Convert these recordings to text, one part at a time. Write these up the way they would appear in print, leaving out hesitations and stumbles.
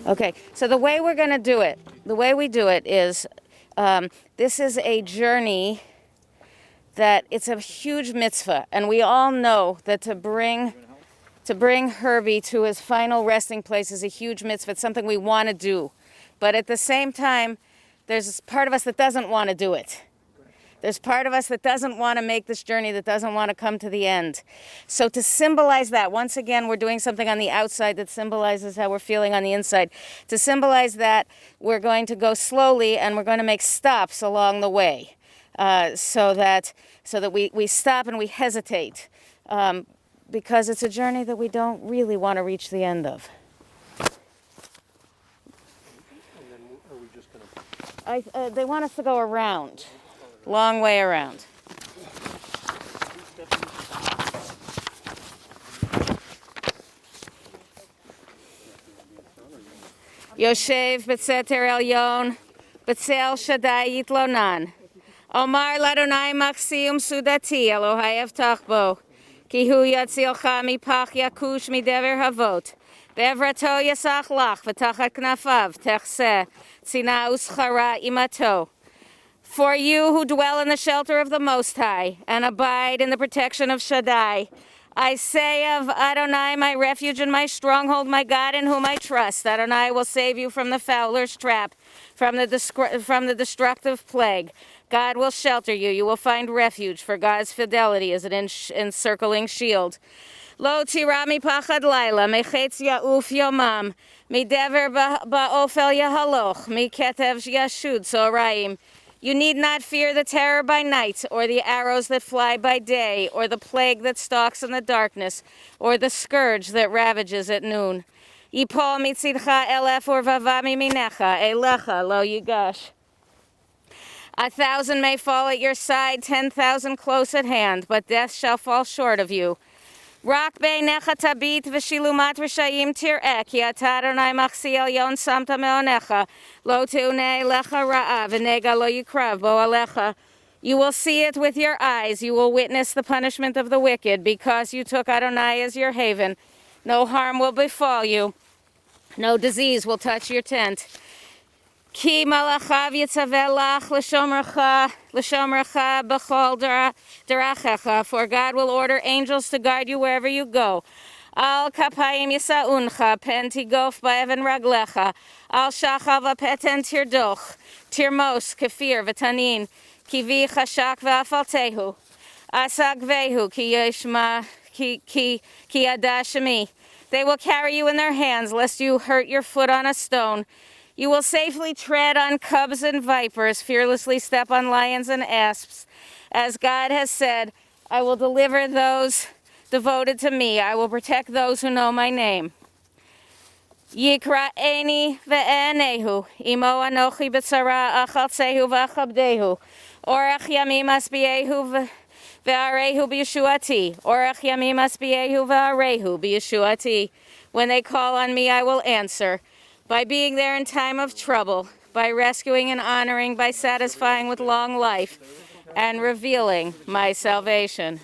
Okay, so the way we're going to do it, the way we do it is, this is a journey that it's a huge mitzvah, and we all know that to bring Herbie to his final resting place is a huge mitzvah. It's something we want to do, but at the same time, there's part of us that doesn't want to do it. There's part of us that doesn't want to make this journey, that doesn't want to come to the end. So to symbolize that, once again, we're doing something on the outside that symbolizes how we're feeling on the inside. To symbolize that, we're going to go slowly and we're going to make stops along the way, so that we stop and we hesitate, because it's a journey that we don't really want to reach the end of. And then are we just going to... They want us to go around. Long way around. Yoshev b'tzeter elyon, b'tzel Shaddai yitlonan. Omar ladonai machsium sudati Elohai evtach bo. Ki hu yatzilcha mipach yakush midever havot. Be'evrato yasach lach v'tachat knafav techseh tzina uschara imato. For you who dwell in the shelter of the Most High and abide in the protection of Shaddai, I say of Adonai, my refuge and my stronghold, my God in whom I trust, Adonai will save you from the fowler's trap, from the destructive plague. God will shelter you. You will find refuge, for God's fidelity is an encircling shield. Lo tirami pachad laila, mechetz ya'uf yomam, midever ba'ofel yahaloch, miketev yashud soraim. You need not fear the terror by night, or the arrows that fly by day, or the plague that stalks in the darkness, or the scourge that ravages at noon. Yipol mitzidcha elef urvava miminecha, elecha lo yigash. 1,000 may fall at your side, 10,000 close at hand, but death shall fall short of you. Rak beinecha tabit v'shilumat r'shayim tir'eh, ki ata Adonai machsi elyon samta me'onecha, lo teunei lecha ra'a v'nega lo yikrav bo alecha. You will see it with your eyes, you will witness the punishment of the wicked, because you took Adonai as your haven. No harm will befall you, no disease will touch your tent. Ki malachav yitzaveh lach l'shomercha b'chol derachecha, for God will order angels to guard you wherever you go. Al kapayim yisauncha, pen tigof ba'even raglecha, al shachav apeten tirdoch, tirmos, kefir, v'tanin, kivi chashak v'afaltehu, asagvehu, ki yeshma, ki adashemi. They will carry you in their hands, lest you hurt your foot on a stone. You will safely tread on cubs and vipers, fearlessly step on lions and asps. As God has said, I will deliver those devoted to me. I will protect those who know my name. Yikra'eni ve'enehu, imo anochi b'tzara achaltzehu v'achabdehu, orach yamim asbiehu ve'arehu b'yeshuati, orach yamim asbiehu ve'arehu b'yeshuati. When they call on me, I will answer. By being there in time of trouble, by rescuing and honoring, by satisfying with long life, and revealing my salvation.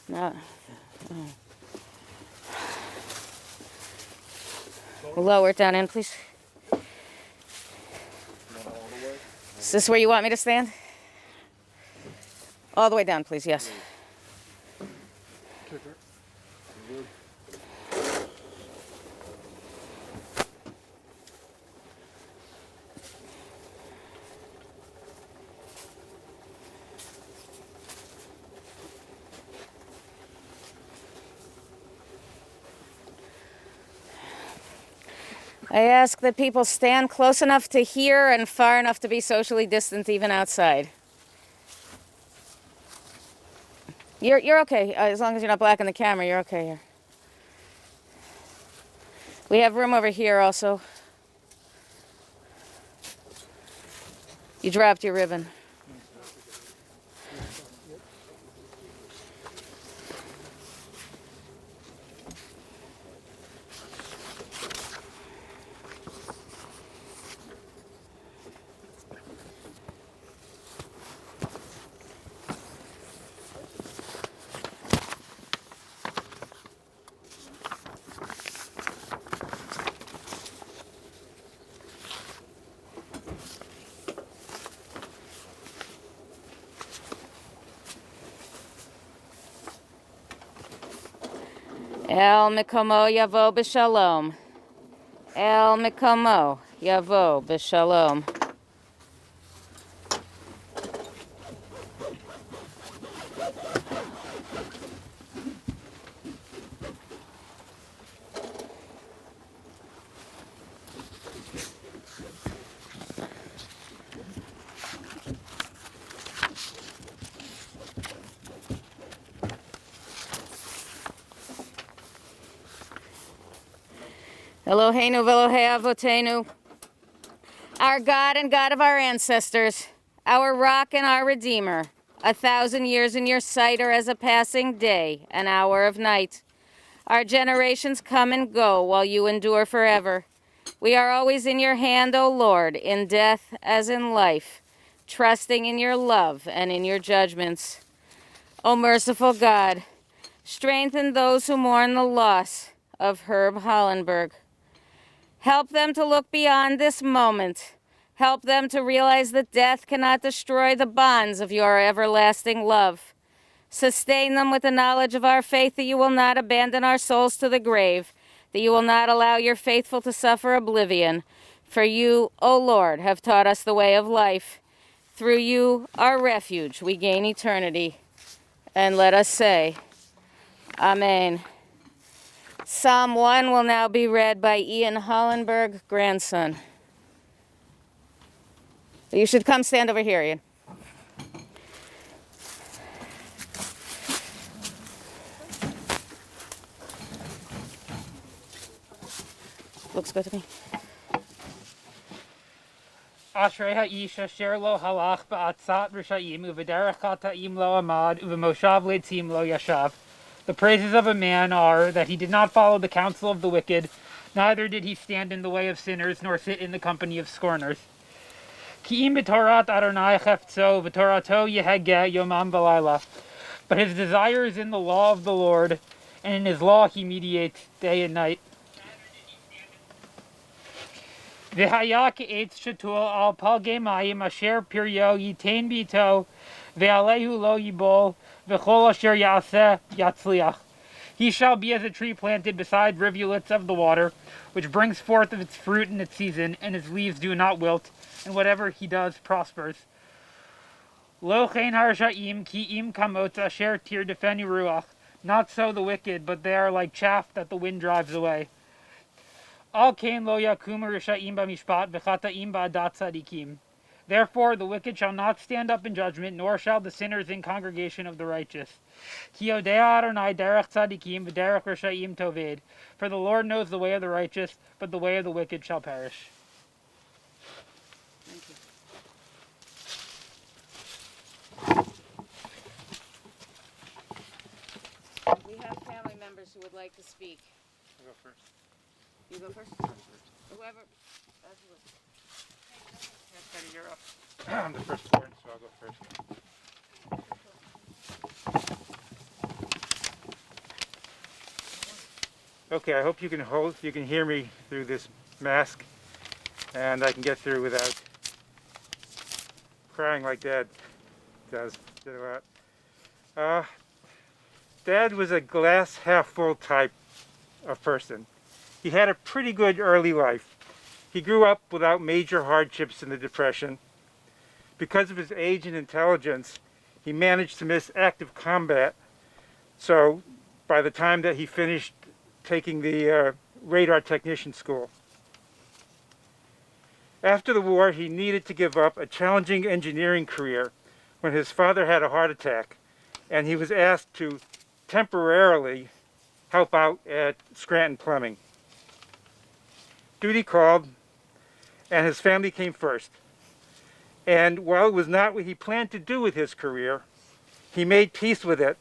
No. Lower it down in, please. Is this where you want me to stand? All the way down, please, yes. I ask that people stand close enough to hear and far enough to be socially distant even outside. You're okay, as long as you're not blocking the camera, you're okay here. We have room over here also. You dropped your ribbon. El Mikomo Yavo B'Shalom. El Mikomo Yavo B'Shalom. Eloheinu v'Elohei Avotenu, our God and God of our ancestors, our rock and our Redeemer, 1,000 years in your sight are as a passing day, an hour of night. Our generations come and go while you endure forever. We are always in your hand, O Lord, in death as in life, trusting in your love and in your judgments. O merciful God, strengthen those who mourn the loss of Herb Hollenberg. Help them to look beyond this moment. Help them to realize that death cannot destroy the bonds of your everlasting love. Sustain them with the knowledge of our faith that you will not abandon our souls to the grave, that you will not allow your faithful to suffer oblivion. For you, O Lord, have taught us the way of life. Through you, our refuge, we gain eternity. And let us say, Amen. Psalm 1 will now be read by Ian Hollenberg, grandson. You should come stand over here, Ian. Looks good to me. Ashrei ha'isha asher lo halach ba'atzat rishayim u'v'derech chata'im lo amad u'v'moshav leitzim lo yashav. The praises of a man are that he did not follow the counsel of the wicked, neither did he stand in the way of sinners, nor sit in the company of scorners. Ki im b'torat Adonai cheftzo v'torato yehegeh yomam v'layla. But his desire is in the law of the Lord, and in his law he meditates day and night. V'haya ke'etz shetul al palgei mayim asher piryo yitain bito ve'alehu lo yibol v'chol asher yaseh yatzliach. He shall be as a tree planted beside rivulets of the water, which brings forth of its fruit in its season, and its leaves do not wilt, and whatever he does prospers. Lo chen harshaim ki im kamot asher tir defenu ruach. Not so the wicked, but they are like chaff that the wind drives away. Al kain lo yakum rishaim b'mishpat v'chata'im ba'adat tzadikim. Therefore the wicked shall not stand up in judgment, nor shall the sinners in congregation of the righteous. Ki yodea Adonai derech tzadikim v'derech rishaim toved. For the Lord knows the way of the righteous, but the way of the wicked shall perish. Thank you. We have family members who would like to speak. I'll go first. You go first? Whoever. Penny, you're up. I'm the first born, so I'll go first. Okay, I hope you can hear me through this mask, and I can get through without crying like Dad does. Did a lot. Dad was a glass half full type of person. He had a pretty good early life. He grew up without major hardships in the Depression. Because of his age and intelligence, he managed to miss active combat. So by the time that he finished taking the radar technician school. After the war, he needed to give up a challenging engineering career when his father had a heart attack, and he was asked to temporarily help out at Scranton Plumbing. Duty called, and his family came first. And while it was not what he planned to do with his career, he made peace with it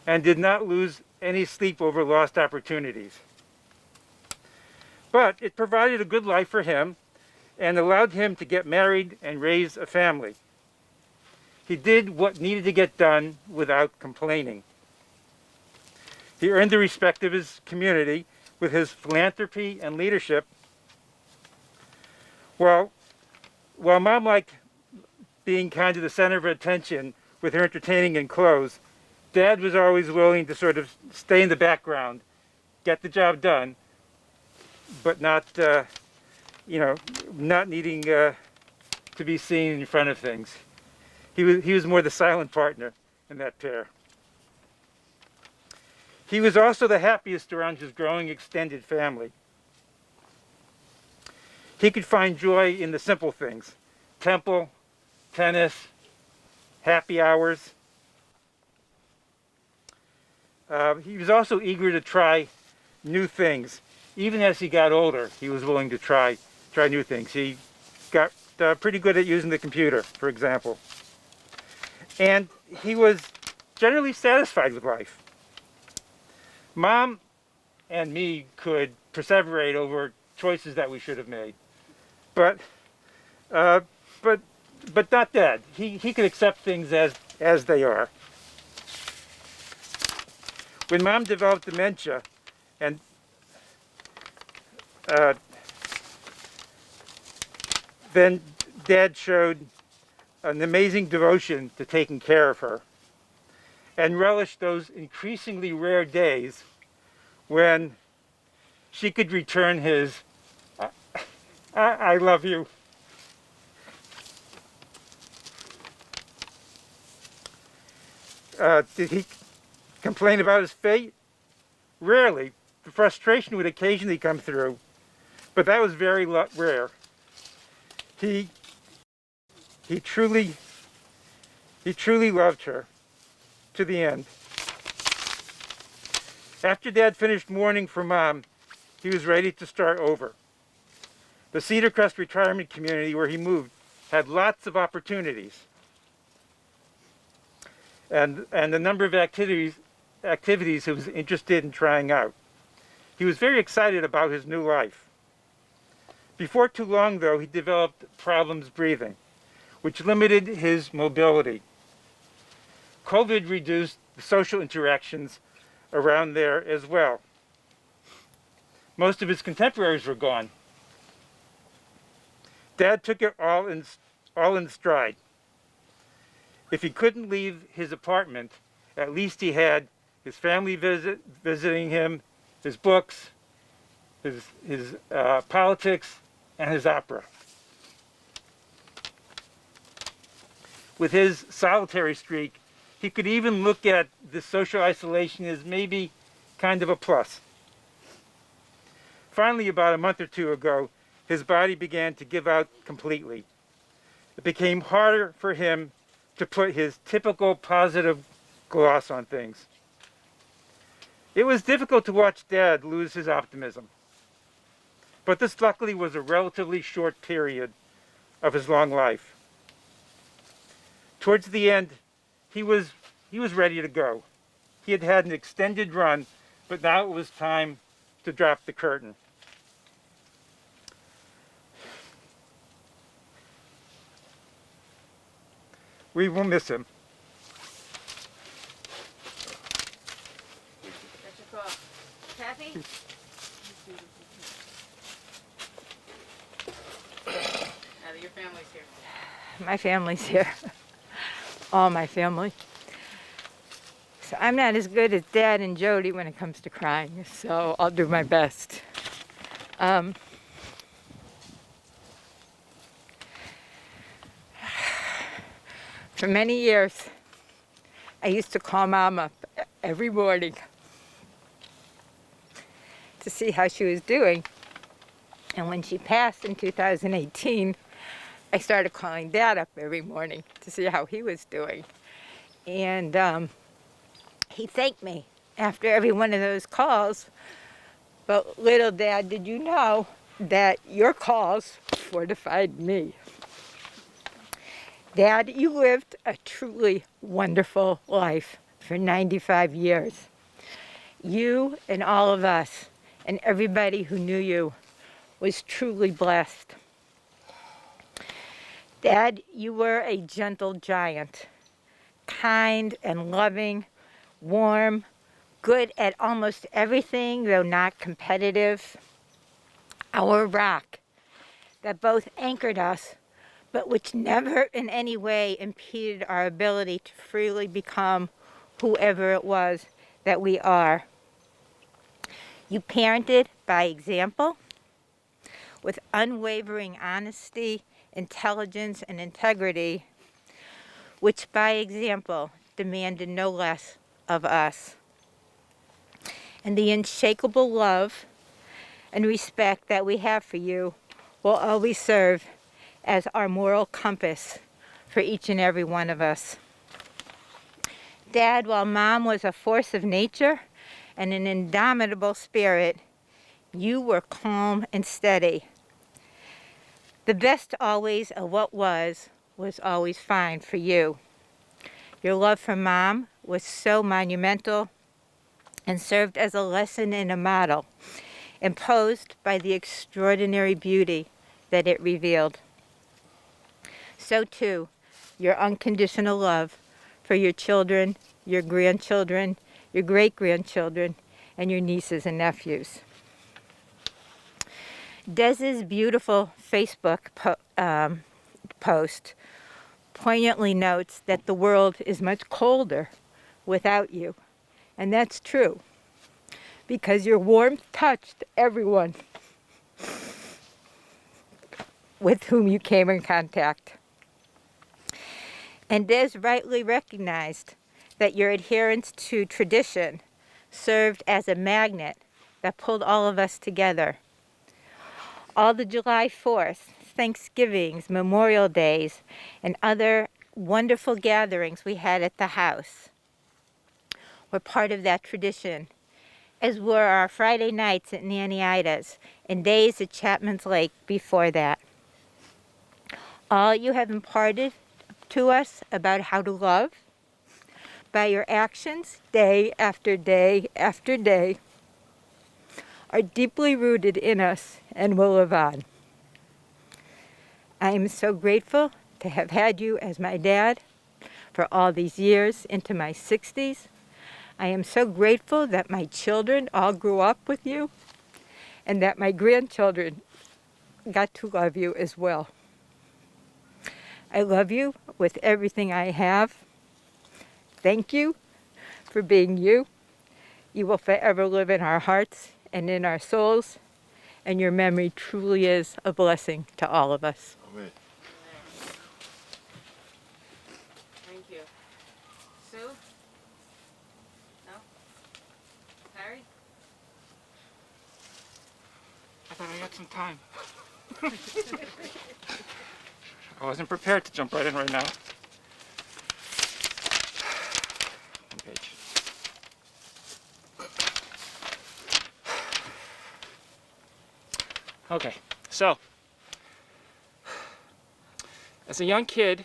and did not lose any sleep over lost opportunities. But it provided a good life for him and allowed him to get married and raise a family. He did what needed to get done without complaining. He earned the respect of his community with his philanthropy and leadership. While Mom liked being kind of the center of attention with her entertaining and clothes, Dad was always willing to sort of stay in the background get the job done, but not, not needing to be seen in front of things. He was more the silent partner in that pair. He was also the happiest around his growing extended family. He could find joy in the simple things: temple, tennis, happy hours. He was also eager to try new things. Even as he got older, he was willing to try new things. He got pretty good at using the computer, for example. And he was generally satisfied with life. Mom and me could perseverate over choices that we should have made, but not Dad. He could accept things as they are. When Mom developed dementia, and then Dad showed an amazing devotion to taking care of her, and relished those increasingly rare days when she could return his I love you. Did he complain about his fate? Rarely. The frustration would occasionally come through, but that was very rare. He truly loved her to the end. After Dad finished mourning for Mom, he was ready to start over. The Cedar Crest retirement community where he moved had lots of opportunities, and a number of activities he was interested in trying out. He was very excited about his new life. Before too long, though, he developed problems breathing, which limited his mobility. COVID reduced the social interactions around there as well. Most of his contemporaries were gone. Dad took it all in stride. If he couldn't leave his apartment, at least he had his family visiting him, his books, his politics, and his opera. With his solitary streak, he could even look at this social isolation as maybe kind of a plus. Finally, about a month or two ago, his body began to give out completely. It became harder for him to put his typical positive gloss on things. It was difficult to watch Dad lose his optimism. But this luckily was a relatively short period of his long life. Towards the end, he was ready to go. He had had an extended run, but now it was time to drop the curtain. We will miss him. That's your call. Kathy? Now that your family's here. My family's here. All my family. So I'm not as good as Dad and Jody when it comes to crying, so I'll do my best. For many years, I used to call Mom up every morning to see how she was doing. And when she passed in 2018, I started calling Dad up every morning to see how he was doing. And he thanked me after every one of those calls. But little Dad, did you know that your calls fortified me? Dad, you lived a truly wonderful life for 95 years. You and all of us and everybody who knew you was truly blessed. Dad, you were a gentle giant, kind and loving, warm, good at almost everything, though not competitive. Our rock that both anchored us, but which never in any way impeded our ability to freely become whoever it was that we are. You parented by example with unwavering honesty, intelligence, and integrity, which by example demanded no less of us. And the unshakable love and respect that we have for you will always serve as our moral compass for each and every one of us. Dad, while Mom was a force of nature and an indomitable spirit, you were calm and steady. The best always of what was always fine for you. Your love for Mom was so monumental and served as a lesson and a model, imposed by the extraordinary beauty that it revealed. So too, your unconditional love for your children, your grandchildren, your great-grandchildren, and your nieces and nephews. Dez's beautiful Facebook post poignantly notes that the world is much colder without you. And that's true, because your warmth touched everyone with whom you came in contact. And Des rightly recognized that your adherence to tradition served as a magnet that pulled all of us together. All the July 4th, Thanksgivings, Memorial Days, and other wonderful gatherings we had at the house were part of that tradition, as were our Friday nights at Nanny Ida's and days at Chapman's Lake before that. All you have imparted to us about how to love by your actions day after day after day are deeply rooted in us and will live on. I am so grateful to have had you as my dad for all these years into my 60s. I am so grateful that my children all grew up with you and that my grandchildren got to love you as well. I love you with everything I have. Thank you for being you. You will forever live in our hearts and in our souls, and your memory truly is a blessing to all of us. Amen. Thank you. Sue? No? Harry? I thought I had some time. I wasn't prepared to jump right in right now. One page. Okay, so as a young kid,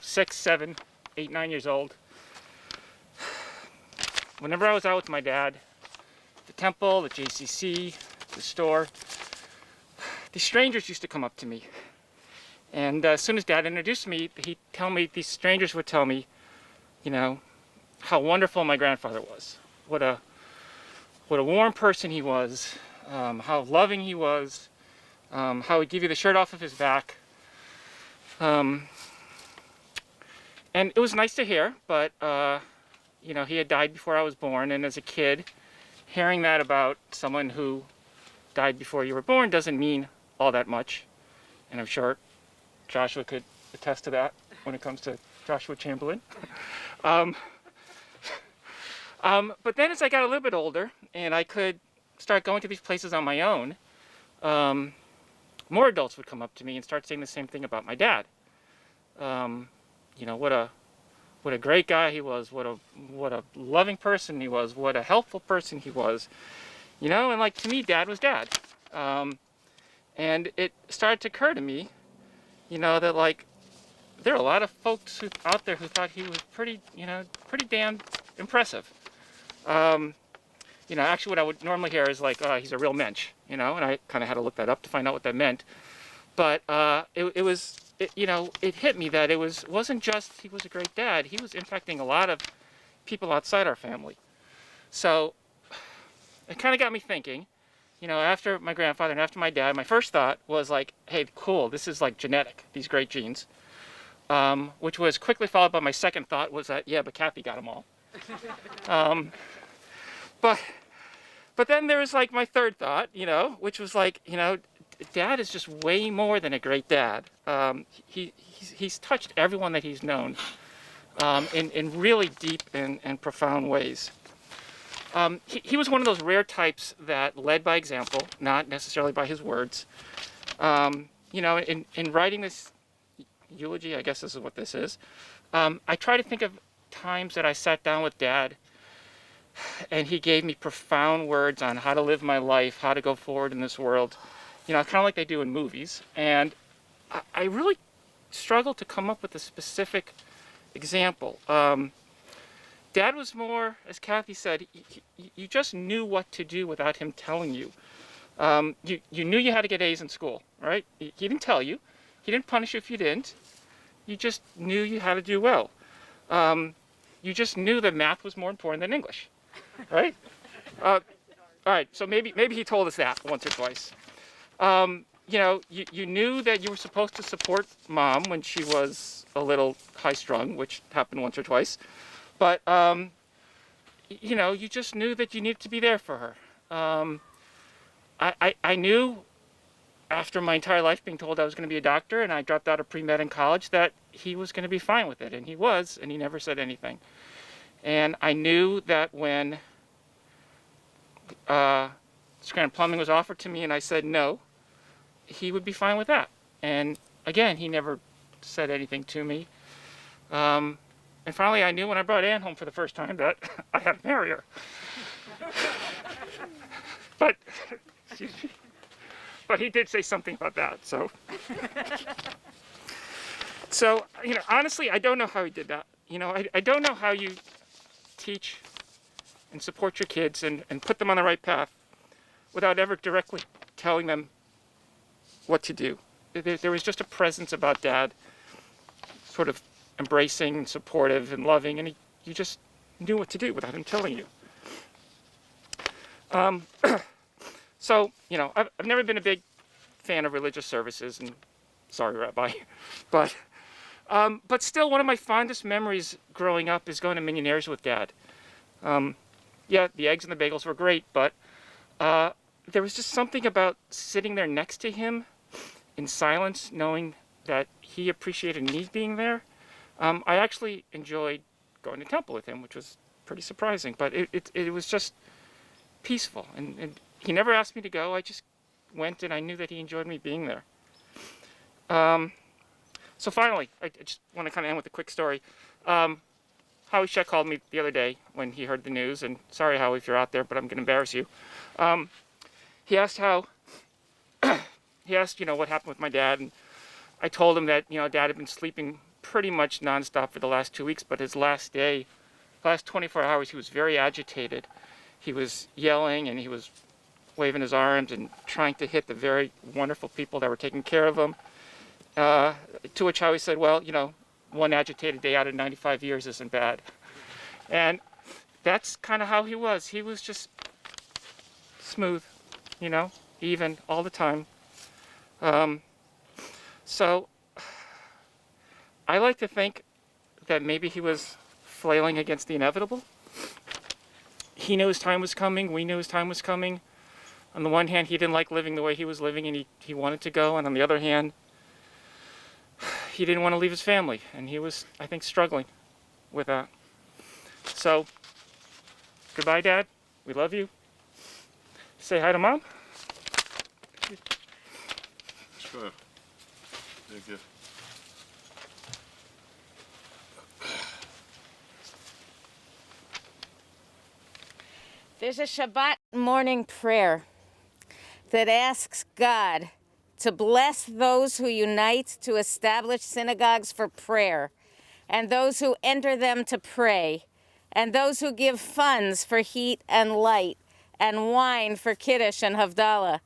6, 7, 8, 9 years old, whenever I was out with my dad, the temple, the JCC, the store, these strangers used to come up to me. And as soon as Dad introduced me, these strangers would tell me, how wonderful my grandfather was. What a warm person he was, how loving he was, how he'd give you the shirt off of his back. And it was nice to hear, but, he had died before I was born. And as a kid, hearing that about someone who died before you were born doesn't mean all that much. And I'm sure Joshua could attest to that when it comes to Joshua Chamberlain. But then as I got a little bit older and I could start going to these places on my own, more adults would come up to me and start saying the same thing about my dad. What a great guy he was, what a loving person he was, what a helpful person he was. And to me, Dad was Dad. And it started to occur to me, that there are a lot of folks out there who thought he was pretty damn impressive. Actually what I would normally hear is he's a real mensch, and I kind of had to look that up to find out what that meant. But it hit me that it wasn't just he was a great dad, he was impacting a lot of people outside our family. So it kind of got me thinking, after my grandfather and after my dad, my first thought was hey, cool, this is genetic, these great genes. Which was quickly followed by my second thought was that, yeah, but Kathy got them all. But But then there was like my third thought, which was like, Dad is just way more than a great dad. He's touched everyone that he's known in really deep and profound ways. He was one of those rare types that led by example, not necessarily by his words. In writing this eulogy, I guess this is what this is, I try to think of times that I sat down with Dad and he gave me profound words on how to live my life, how to go forward in this world, kind of like they do in movies. And I really struggled to come up with a specific example. Dad was more, as Kathy said, you just knew what to do without him telling you. You knew you had to get A's in school, right? He didn't tell you. He didn't punish you if you didn't. You just knew you had to do well. You just knew that math was more important than English, right? All right, so maybe he told us that once or twice. You knew that you were supposed to support Mom when she was a little high-strung, which happened once or twice. But, you just knew that you needed to be there for her. I knew after my entire life being told I was going to be a doctor and I dropped out of pre-med in college that he was going to be fine with it. And he was, and he never said anything. And I knew that when Scranton Plumbing was offered to me and I said no, he would be fine with that. And again, he never said anything to me. And finally, I knew when I brought Ann home for the first time that I had to marry her. But, excuse me, but he did say something about that, so. So, honestly, I don't know how he did that. I don't know how you teach and support your kids and put them on the right path without ever directly telling them what to do. There was just a presence about Dad, sort of embracing and supportive and loving, and you just knew what to do without him telling you. So, I've never been a big fan of religious services, and sorry, Rabbi, but still, one of my fondest memories growing up is going to Mignonaire's with Dad. Yeah, the eggs and the bagels were great, but there was just something about sitting there next to him in silence, knowing that he appreciated me being there. I actually enjoyed going to temple with him, which was pretty surprising, but it was just peaceful. And he never asked me to go. I just went, and I knew that he enjoyed me being there. So finally, I just want to kind of end with a quick story. Howie Sheck called me the other day when he heard the news, and sorry, Howie, if you're out there, but I'm going to embarrass you. He asked what happened with my dad, and I told him that, Dad had been sleeping pretty much nonstop for the last 2 weeks, but his last 24 hours, he was very agitated. He was yelling, and he was waving his arms and trying to hit the very wonderful people that were taking care of him. To which Howie said, well, one agitated day out of 95 years isn't bad. And that's kind of how he was. He was just smooth, even all the time. So I like to think that maybe he was flailing against the inevitable. He knew his time was coming. We knew his time was coming. On the one hand, he didn't like living the way he was living, and he wanted to go. And on the other hand, he didn't want to leave his family, and he was, I think, struggling with that. So, goodbye, Dad. We love you. Say hi to Mom. Sure. Thank you. There's a Shabbat morning prayer that asks God to bless those who unite to establish synagogues for prayer, and those who enter them to pray, and those who give funds for heat and light, and wine for Kiddush and Havdalah,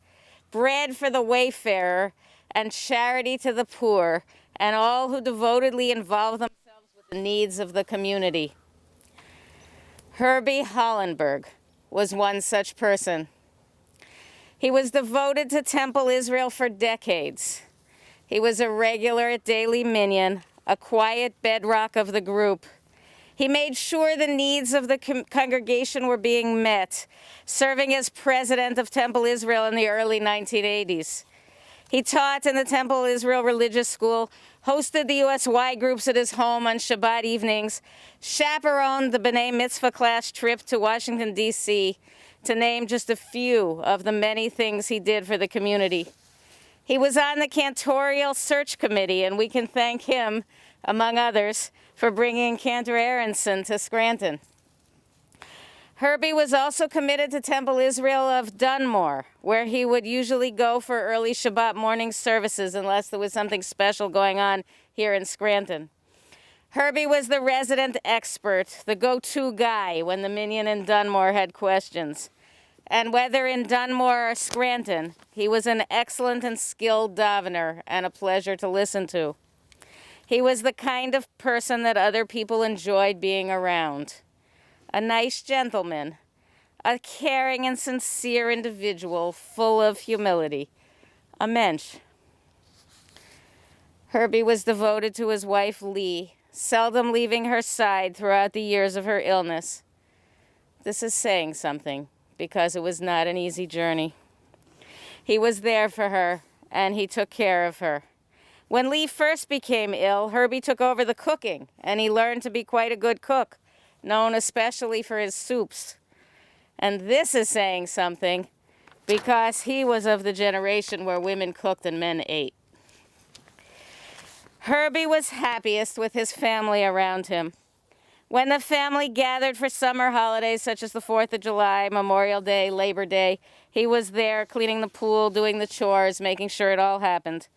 bread for the wayfarer, and charity to the poor, and all who devotedly involve themselves with the needs of the community. Herbie Hollenberg was one such person. He was devoted to Temple Israel for decades. He was a regular at Daily Minyan, a quiet bedrock of the group. He made sure the needs of the congregation were being met, serving as president of Temple Israel in the early 1980s. He taught in the Temple Israel Religious School, hosted the USY groups at his home on Shabbat evenings, chaperoned the B'nai Mitzvah class trip to Washington, D.C., to name just a few of the many things he did for the community. He was on the cantorial search committee, and we can thank him, among others, for bringing Cantor Aronson to Scranton. Herbie was also committed to Temple Israel of Dunmore, where he would usually go for early Shabbat morning services unless there was something special going on here in Scranton. Herbie was the resident expert, the go-to guy when the Minyan in Dunmore had questions. And whether in Dunmore or Scranton, he was an excellent and skilled davener and a pleasure to listen to. He was the kind of person that other people enjoyed being around. A nice gentleman, a caring and sincere individual full of humility, a mensch. Herbie was devoted to his wife, Lee, seldom leaving her side throughout the years of her illness. This is saying something, because it was not an easy journey. He was there for her, and he took care of her. When Lee first became ill, Herbie took over the cooking, and he learned to be quite a good cook, known especially for his soups. And this is saying something, because he was of the generation where women cooked and men ate. Herbie was happiest with his family around him. When the family gathered for summer holidays such as the 4th of July, Memorial Day, Labor Day, he was there cleaning the pool, doing the chores, making sure it all happened.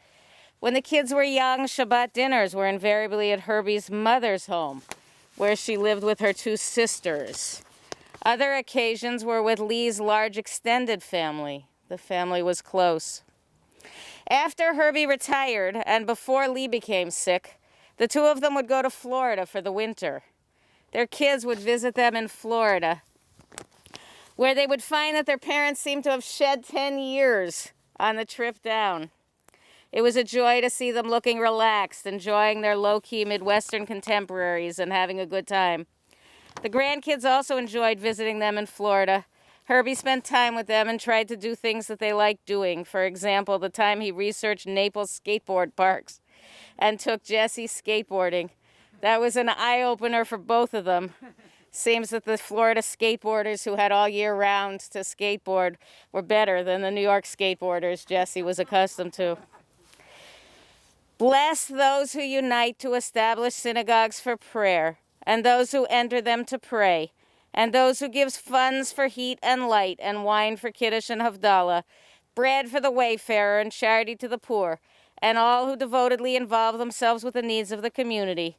When the kids were young, Shabbat dinners were invariably at Herbie's mother's home, where she lived with her 2 sisters. Other occasions were with Lee's large extended family. The family was close. After Herbie retired and before Lee became sick, the 2 of them would go to Florida for the winter. Their kids would visit them in Florida, where they would find that their parents seemed to have shed 10 years on the trip down. It was a joy to see them looking relaxed, enjoying their low-key Midwestern contemporaries and having a good time. The grandkids also enjoyed visiting them in Florida. Herbie spent time with them and tried to do things that they liked doing. For example, the time he researched Naples skateboard parks and took Jessie skateboarding. That was an eye-opener for both of them. Seems that the Florida skateboarders who had all year round to skateboard were better than the New York skateboarders Jessie was accustomed to. Bless those who unite to establish synagogues for prayer, and those who enter them to pray, and those who gives funds for heat and light, and wine for Kiddush and Havdalah, bread for the wayfarer and charity to the poor, and all who devotedly involve themselves with the needs of the community.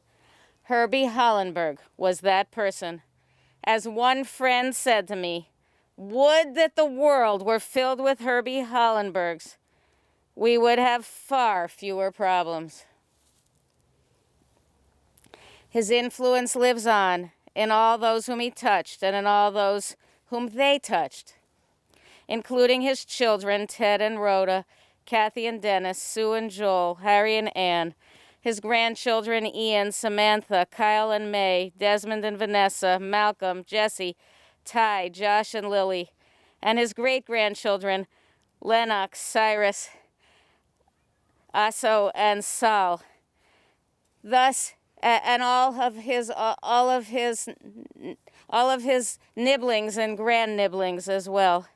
Herbie Hollenberg was that person. As one friend said to me, "Would that the world were filled with Herbie Hollenbergs. We would have far fewer problems." His influence lives on in all those whom he touched and in all those whom they touched, including his children, Ted and Rhoda, Kathy and Dennis, Sue and Joel, Harry and Ann, his grandchildren, Ian, Samantha, Kyle and May, Desmond and Vanessa, Malcolm, Jesse, Ty, Josh and Lily, and his great-grandchildren, Lennox, Cyrus, Aso, and Saul. Thus, and all of his nibblings and grand-nibblings as well.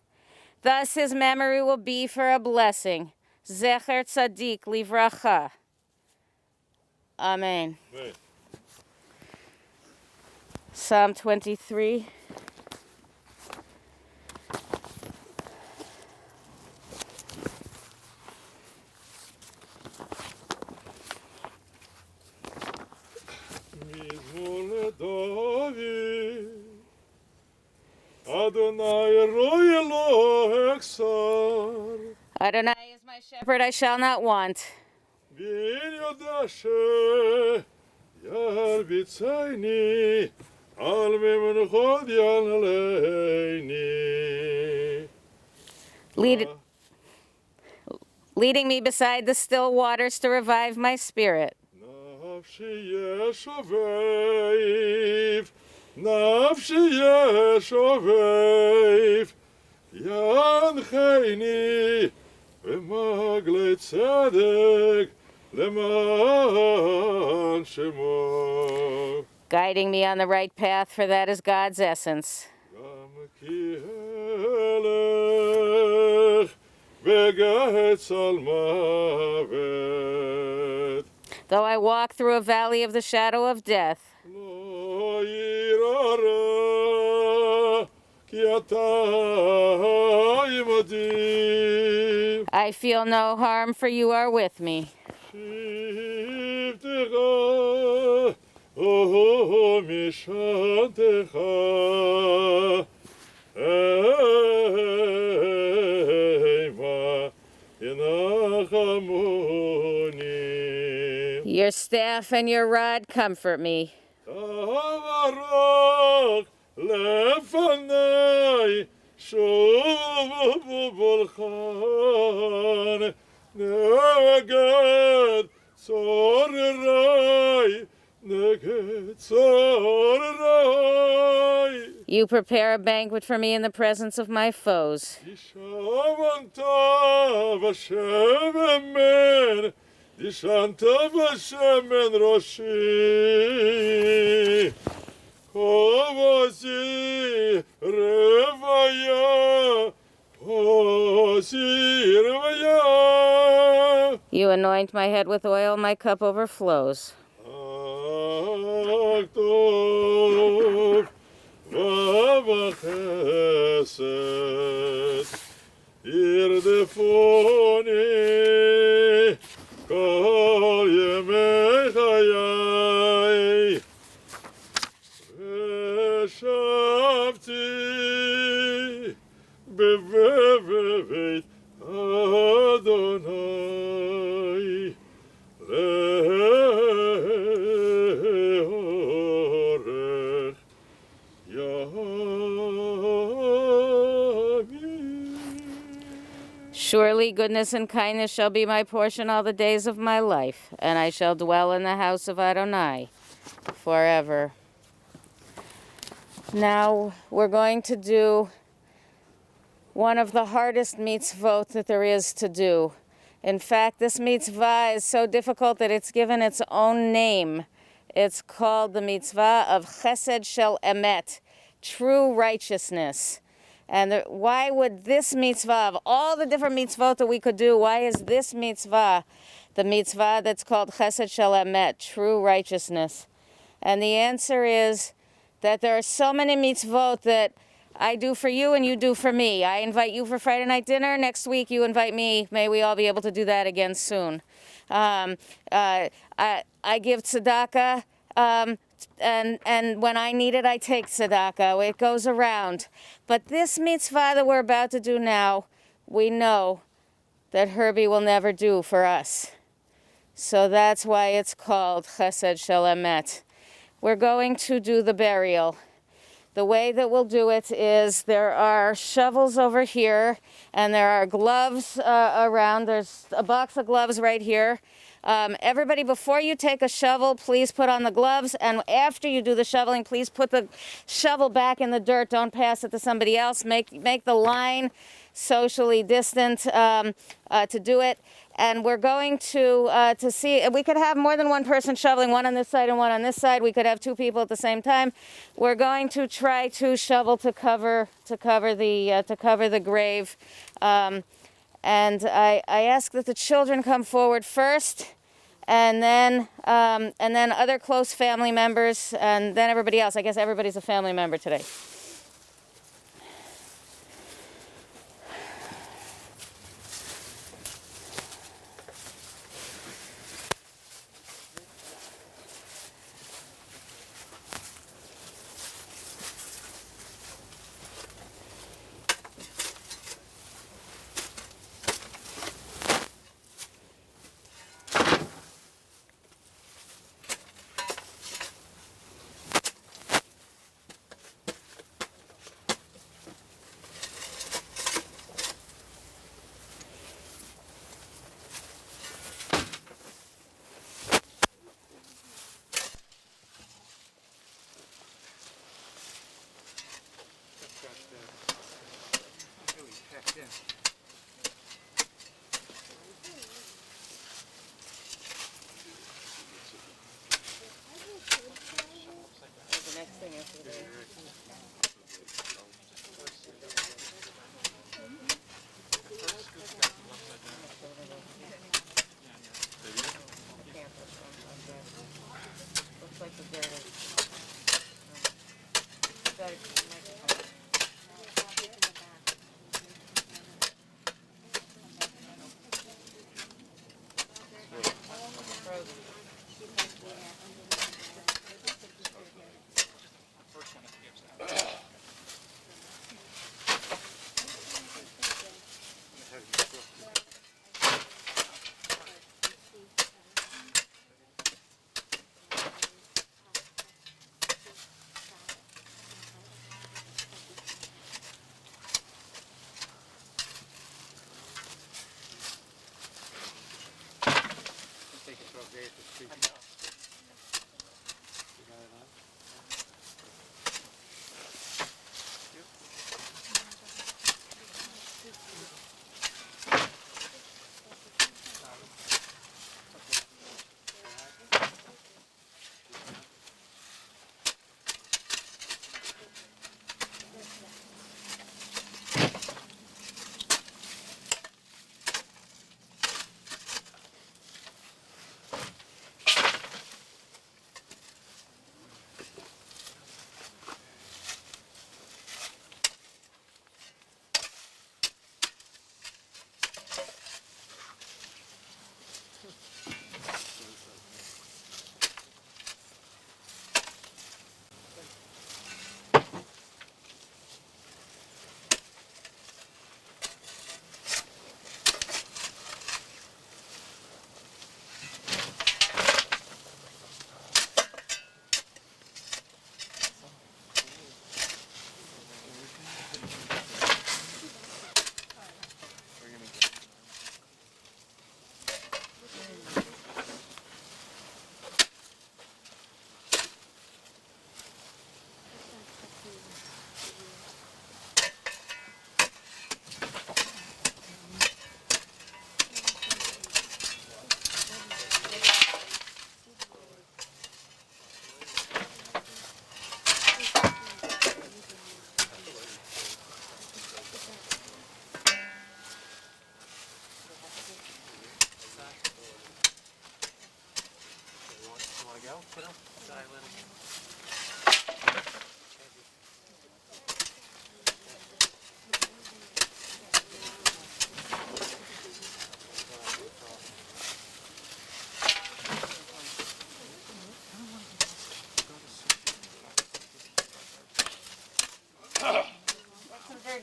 Thus his memory will be for a blessing. Zecher Tzadik Livracha. Amen. Right. Psalm 23. Mizmor David, Adonai roi lo hexar, Adonai is my shepherd, I shall not want. V'in yodashe, yar b'tzayni, al memenchod yanaleini. Leading me beside the still waters to revive my spirit. נפשי ישובב, נפשי ישובב, ינחני במגלי צדק למען שמו. Guiding me on the right path, for that is God's essence. גם כי הלך בגיא צל מוות, Though I walk through a valley of the shadow of death, לא יירא רע, כי אתה עמדי. I feel no harm, for you are with me. שבטך, משענתך, אימה ינחמוני. Your staff and your rod comfort me. תברך לפני שוב בולחן, נגד צוררי, נגד צוררי. You prepare a banquet for me in the presence of my foes. ישבת בשמן, ישנת בשמן ראשי, כבשי רוויה, כבשי רוויה. You anoint my head with oil, my cup overflows. טוב ובחסד ירדפוני כל ימי חיי, ושבתי בבית אדוני לאורך ימים. Surely goodness and kindness shall be my portion all the days of my life, and I shall dwell in the house of Adonai forever. Now we're going to do one of the hardest mitzvot that there is to do. In fact, this mitzvah is so difficult that it's given its own name. It's called the mitzvah of chesed shel emet, true righteousness. And why would this mitzvah, of all the different mitzvot that we could do, why is this mitzvah the mitzvah that's called chesed shel emet, true righteousness? And the answer is that there are so many mitzvot that I do for you and you do for me. I invite you for Friday night dinner. Next week you invite me. May we all be able to do that again soon. I give tzedakah, and when I need it, I take tzedakah. It goes around. But this mitzvah that we're about to do now, we know that Herbie will never do for us. So that's why it's called Chesed Shel Emet. We're going to do the burial. The way that we'll do it is there are shovels over here, and there are gloves around. There's a box of gloves right here. Everybody, before you take a shovel, please put on the gloves, and after you do the shoveling, please put the shovel back in the dirt. Don't pass it to somebody else. Make the line socially distant to do it. And we're going to see, we could have more than one person shoveling, one on this side and one on this side. We could have two people at the same time. We're going to try to shovel to cover the grave. And I ask that the children come forward first, and then other close family members, and then everybody else. I guess everybody's a family member today.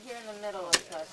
Here in the middle of that.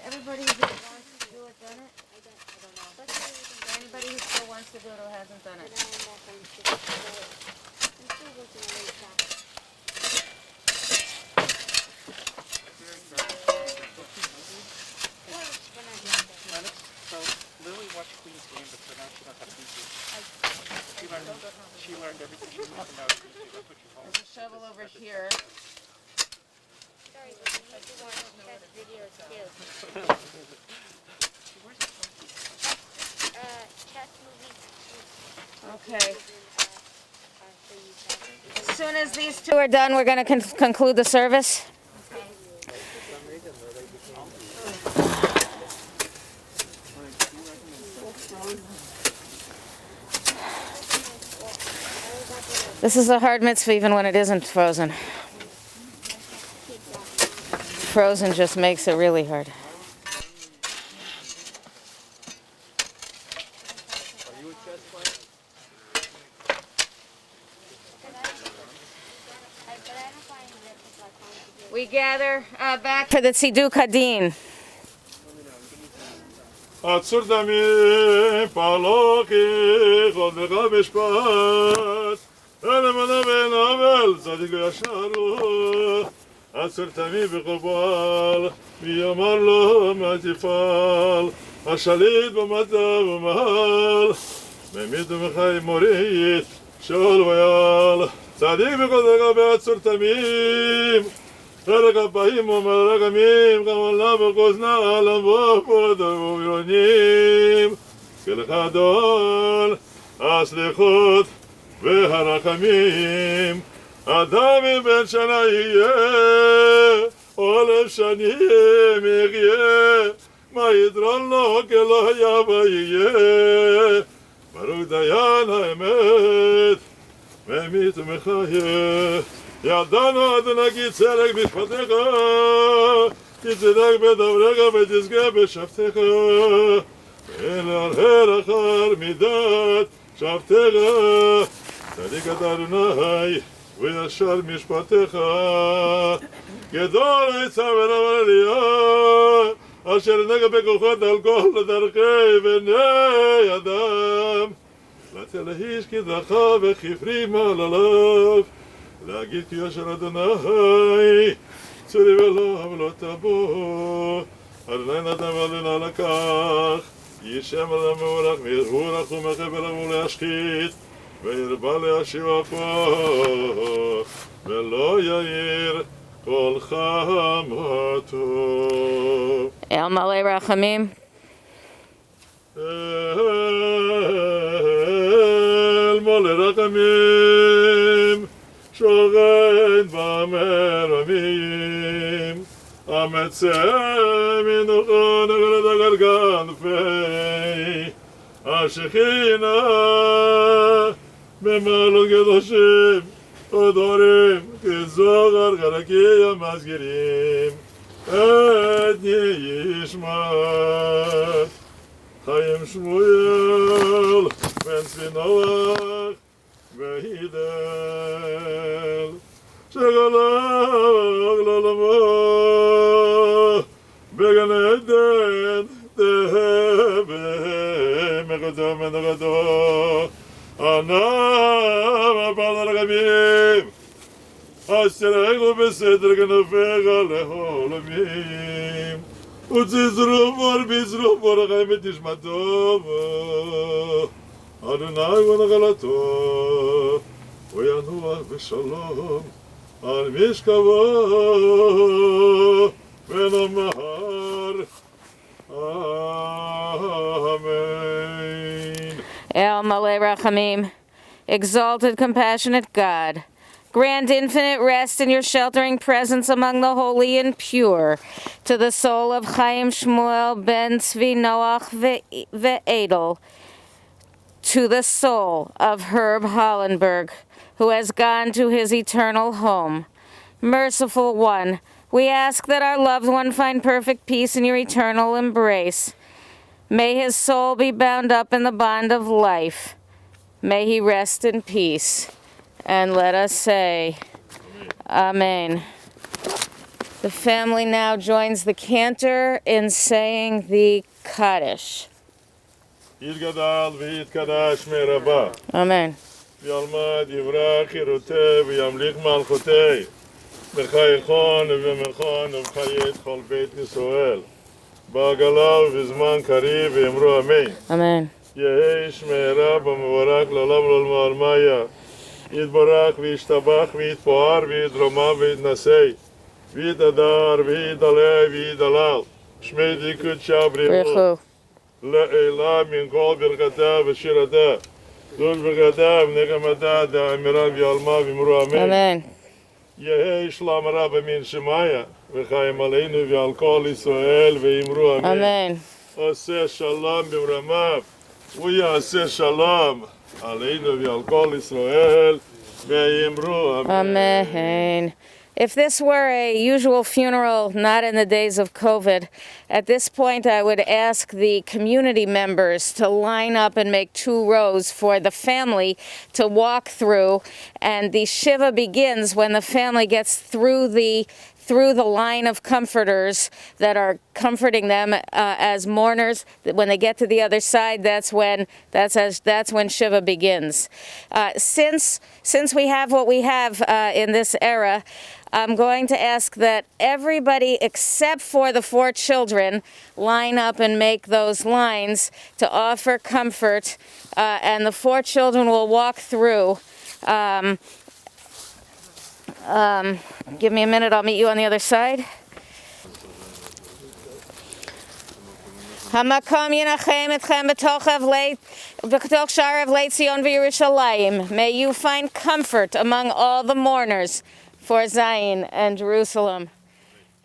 Everybody who wants to do it done it? I don't know. Anybody who still wants to do it or hasn't done it? I'm still working on it. So Lily watched Queen's game, but so now she knows how to YouTube. She learned everything she needs to know to YouTube. That's what you call There's a shovel over here. Sorry, but you need to watch chess videos too. Chess movies. Okay. As soon as these two are done, we're going to conclude the service. This is a hard mitzvah even when it isn't frozen. Frozen just makes it really hard. We gather back for the Tziduk Hadin. עצור דמים, פרלוכי, חודך משפט, ולמנה בן עוול, צדיק וישר, עצור תמים בכל פועל, מי יאמר לו מה תפעל, השליט במטה ומעל, ממית ומחי מורית, שאול ויעל, צדיק בכל דרגה בעצור תמים, פרק הפעים ומרגמים, כמונה בקוזנה, לבוא פוד ובילונים, כלך אדון, הסליחות והרחמים, אדם בן שנה יהיה, 1,000 שנים יחיה, מה ידרון לו כלא היה ויהיה, ברוך דיין האמת, ממית ומחיה. ידענו אדוני כי צדק משפטיך, כי צדק בדבריך ותזכה בשבתך, ולהרהר אחר מידת שבתך, צדיק אתה אדוני וישר משפטיך, גדול עצה ורב עלייה, אשר נגע בכוחות על כל דרכי בני אדם, לתלהיש כדרכה וכפרי מעלליו, להגיד כי ישר אדוני, צורי ולא ולא תבוא, אדוני נתן ואדוני לקח, ישם אדם מבורך, וירבורך ומחבר אמור להשחית, וירבה להשיב אפו, ולא יאיר כל חמתו. El Malay Rachamim. אל מלא רחמים, שוכן במרמים, המצא מנוחו נגד הגלגל פי, השכינה במעלות קדושים, ודורים כזוהר חלקי המסגירים, את ישמע. חיים שמואל בן צבי נוח והידל שגלג לעולמו בגן עדן במקדו מנוחתו ענם הפל הרחמים אשתרנו בסתר כנפיך לעולמים וצזרופור בזרופור החיים את נשמתו אדוני ונחלתו וינוח בשלום על משכבו ונאמר אמן. El Malay Rachamim, exalted, compassionate God, grant infinite rest in your sheltering presence among the holy and pure, to the soul of Chaim Shmuel ben Tzvi Noach ve'Edel, to the soul of Herb Hollenberg, who has gone to his eternal home. Merciful One, we ask that our loved one find perfect peace in your eternal embrace. May his soul be bound up in the bond of life. May he rest in peace. And let us say, Amen. The family now joins the cantor in saying the Kaddish. יתגדל ויתקדש מרבה Amen. וילמד יברח חירותי וימליך מלכותי בחייכון ובמכון ובחיית כל בית ישראל בעגלה ובזמן קריב ויאמרו אמן. Amen. יהי שמי רב ומבורך לעולם ולעולמי עלמיה יתברך וישתבח ויתפאר ויתרומם ויתנשא ויתהדר ויתעלה ויתהלל שמי דקודשה בריחו Brichu. לעילה מן כל ברכתה ושירתה זול ברכתה ונחמתה דאמירה ויעלמה ואמרו אמן. Amen. יהי שלום רב מן שמיה וחיים עלינו ועל כל ישראל ואמרו אמן. Amen. עושה שלום במרמיו ויעשה שלום עלינו ועל כל ישראל ויאמרו Amen. If this were a usual funeral, not in the days of COVID, at this point I would ask the community members to line up and make 2 rows for the family to walk through, and the Shiva begins when the family gets through the line of comforters that are comforting them as mourners. When they get to the other side, that's when Shiva begins. Since we have what we have in this era, I'm going to ask that everybody except for the 4 children line up and make those lines to offer comfort, and the 4 children will walk through. Give me a minute, I'll meet you on the other side. Hamakom Yenachem Etchem B'toch Sha'ar Avlei Tzion v'Yerushalayim. May you find comfort among all the mourners for Zion and Jerusalem,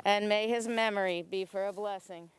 and may his memory be for a blessing.